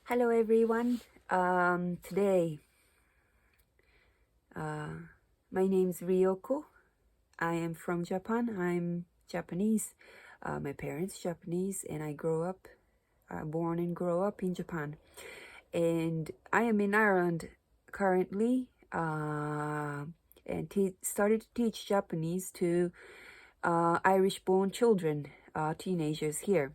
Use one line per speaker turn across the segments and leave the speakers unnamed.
Hello everyone. Today, my name's Ryoko. I am from Japan. I'm Japanese. My parents Japanese, and I born and grow up in Japan. And I am in Ireland currently, and started to teach Japanese to Irish-born children, teenagers here.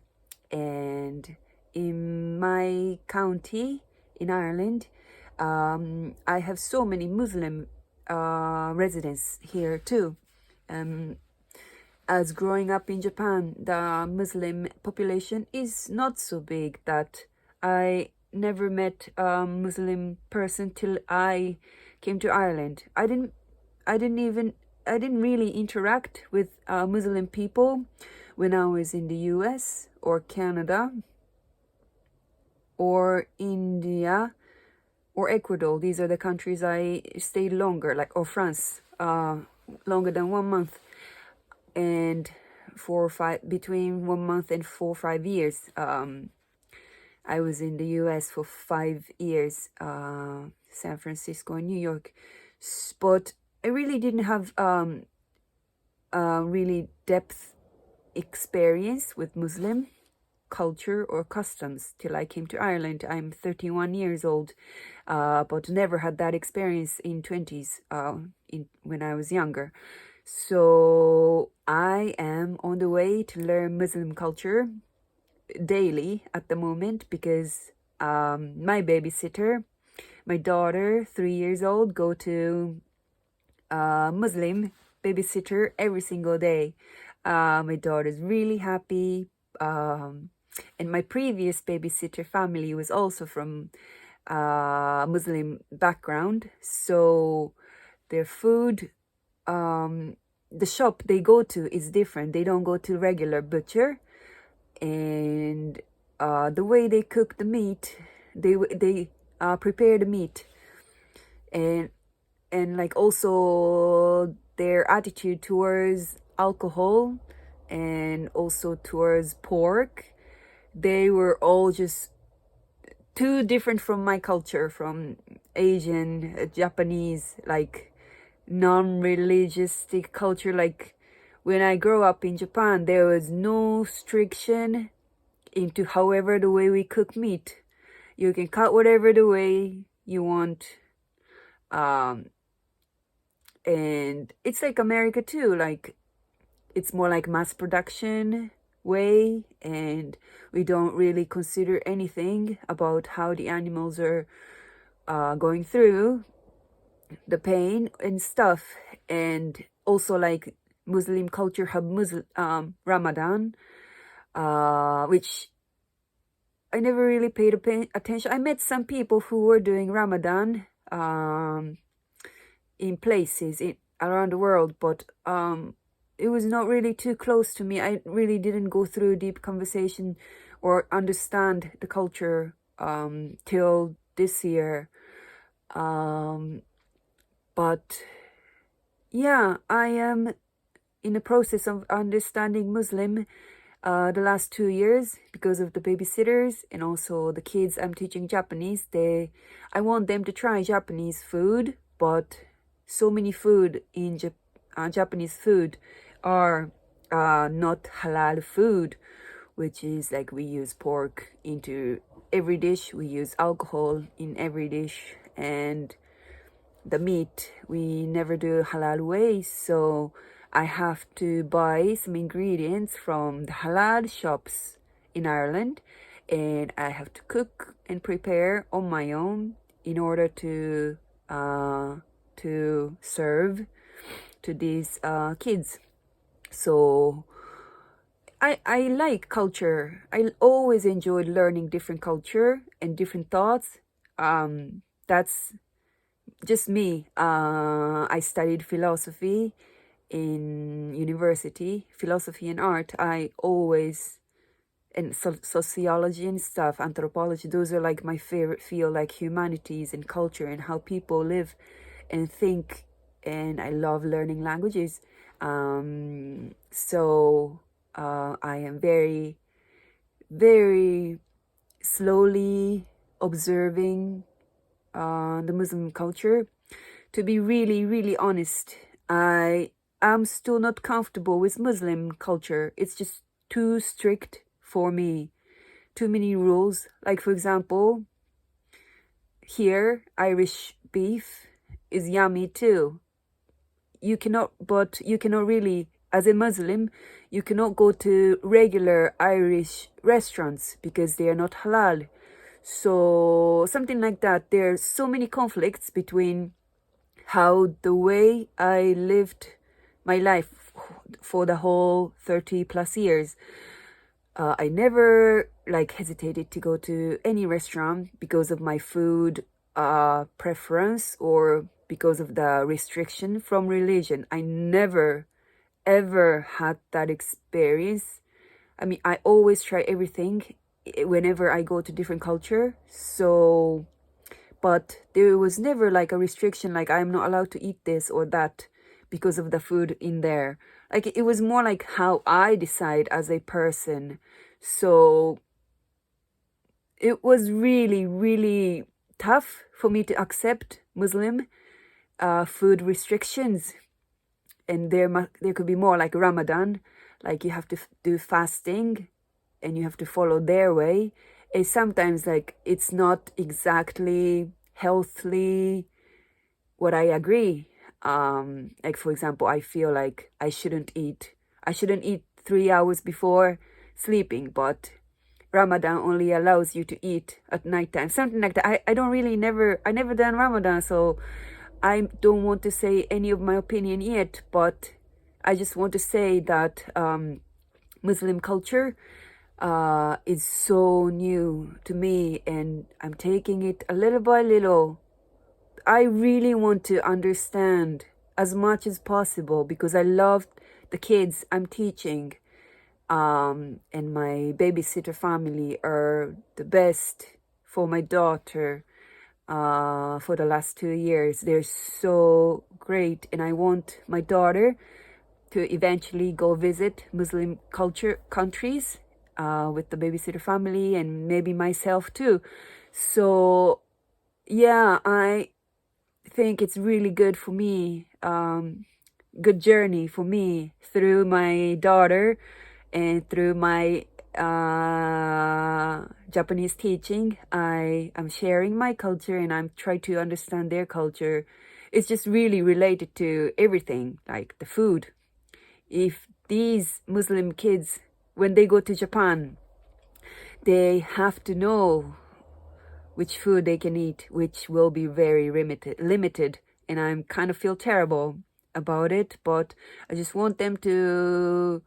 And in my county in Ireland, I have so many Muslim residents here too. As growing up in Japan, the Muslim population is not so big that I never met a Muslim person till I came to Ireland. I didn't really interact with Muslim people when I was in the US or Canada or India or Ecuador. These are the countries I stayed longer, or France, longer than 1 month, and between 1 month and 4 or 5 years. I was in the US for 5 years, San Francisco and New York, but I really didn't have really depth experience with Muslim culture or customs till I came to Ireland. I'm 31 years old, but never had that experience in 20s, when I was younger. So I am on the way to learn Muslim culture daily at the moment because my babysitter, my daughter, 3 years old, go to Muslim babysitter every single day. My daughter's really happy. And my previous babysitter family was also from Muslim background. So their food, the shop they go to is different. They don't go to regular butcher. And the way they cook the meat, they prepare the meat. And like also their attitude towards alcohol and also towards pork, they were all just too different from my culture, from Asian, Japanese, like non-religiously culture. Like when I grew up in Japan, there was no restriction into however the way we cook meat. You can cut whatever the way you want. And it's like America too, like it's more like mass production way, and we don't really consider anything about how the animals are going through the pain and stuff. And also like Muslim culture have Ramadan, which I never really paid attention. I met some people who were doing Ramadan in places around the world, but it was not really too close to me. I really didn't go through a deep conversation or understand the culture till this year. But yeah, I am in the process of understanding Muslim the last 2 years because of the babysitters and also the kids I'm teaching Japanese. I want them to try Japanese food, but so many food in Japanese food are not halal food, which is like we use pork into every dish, we use alcohol in every dish, and the meat we never do halal way. So I have to buy some ingredients from the halal shops in Ireland, and I have to cook and prepare on my own in order to serve to these kids. So I like culture. I always enjoyed learning different culture and different thoughts. That's just me. I studied philosophy in university, philosophy and art. And sociology and stuff, anthropology, those are like my favorite field, like humanities and culture and how people live and think. And I love learning languages. So I am very, very slowly observing the Muslim culture. To be really, really honest, I am still not comfortable with Muslim culture. It's just too strict for me. Too many rules. Like, for example, here, Irish beef is yummy too. You cannot really, as a Muslim, you cannot go to regular Irish restaurants because they are not halal. So, something like that. There's so many conflicts between how the way I lived my life for the whole 30 plus years. I never hesitated to go to any restaurant because of my food preference or because of the restriction from religion. I never ever had that experience. I mean, I always try everything whenever I go to different culture. So, but there was never like a restriction, like I'm not allowed to eat this or that because of the food in there. Like it was more like how I decide as a person. So it was really, really tough for me to accept Muslim food restrictions. And there could be more like Ramadan, like you have to do fasting and you have to follow their way. And sometimes like it's not exactly healthily what I agree. Like for example, I feel like I shouldn't eat 3 hours before sleeping, but Ramadan only allows you to eat at nighttime, something like that. I never done Ramadan, so I don't want to say any of my opinion yet, but I just want to say that Muslim culture is so new to me, and I'm taking it a little by little. I really want to understand as much as possible because I love the kids I'm teaching. And my babysitter family are the best for my daughter for the last 2 years. They're so great, and I want my daughter to eventually go visit Muslim culture countries with the babysitter family and maybe myself too. So yeah, I think it's really good for me, good journey for me through my daughter and through my Japanese teaching. I am sharing my culture and I'm trying to understand their culture. It's just really related to everything, like the food. If these Muslim kids, when they go to Japan, they have to know which food they can eat, which will be very limited. And I'm kind of feel terrible about it, but I just want them to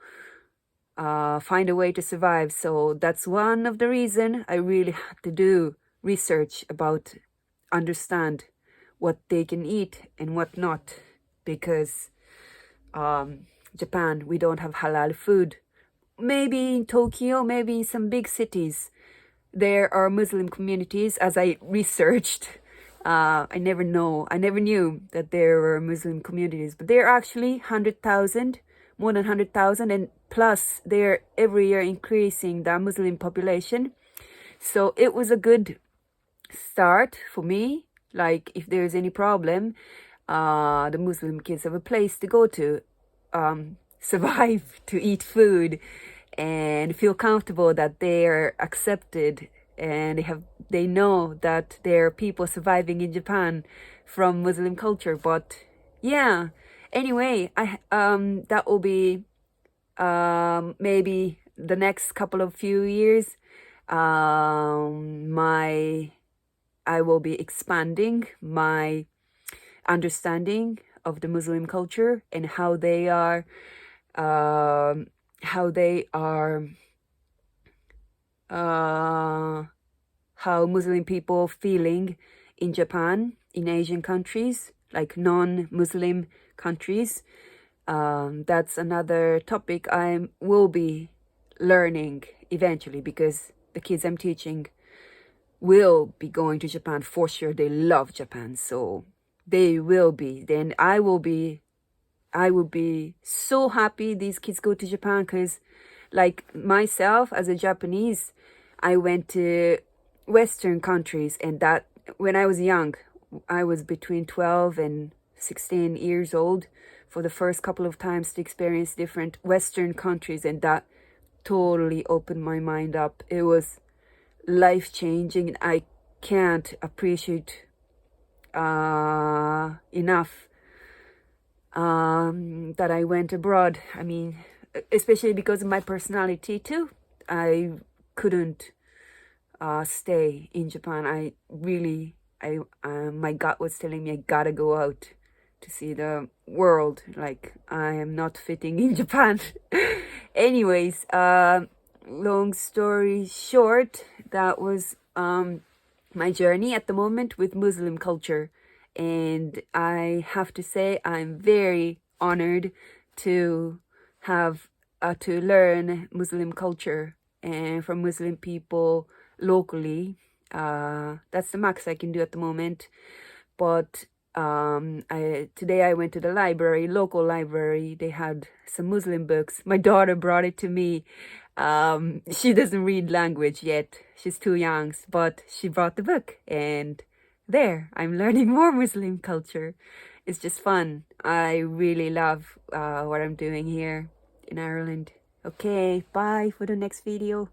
find a way to survive. So that's one of the reason I really had to do research about understand what they can eat and what not, because Japan, we don't have halal food. Maybe in Tokyo, maybe in some big cities, there are Muslim communities. As I researched, I never knew that there were Muslim communities, but there are actually 100,000, more than 100,000, and plus they're every year increasing the Muslim population. So it was a good start for me. Like if there's any problem, the Muslim kids have a place to go to, survive, to eat food, and feel comfortable that they are accepted, and they know that there are people surviving in Japan from Muslim culture. But yeah, anyway, I that will be maybe the next couple of few years. I will be expanding my understanding of the Muslim culture and how they are how Muslim people feeling in Japan, in Asian countries, like non-Muslim countries. That's another topic I will be learning eventually, because the kids I'm teaching will be going to Japan for sure. They love Japan, so they will be. Then I will be so happy these kids go to Japan, because like myself as a Japanese, I went to Western countries, and that when I was young, I was between 12 and 16 years old for the first couple of times to experience different Western countries, and that totally opened my mind up. It was life-changing, and I can't appreciate enough that I went abroad. I mean, especially because of my personality too. I couldn't stay in Japan. My gut was telling me I gotta go out to see the world. Like, I am not fitting in Japan. Anyways, long story short, that was my journey at the moment with Muslim culture. And I have to say, I'm very honored to have to learn Muslim culture and from Muslim people locally. That's the max I can do at the moment. But today I went to the library, local library. They had some Muslim books. My daughter brought it to me. She doesn't read language yet. She's too young, but she brought the book, and there, I'm learning more Muslim culture. It's just fun. I really love what I'm doing here in Ireland. Okay, bye for the next video.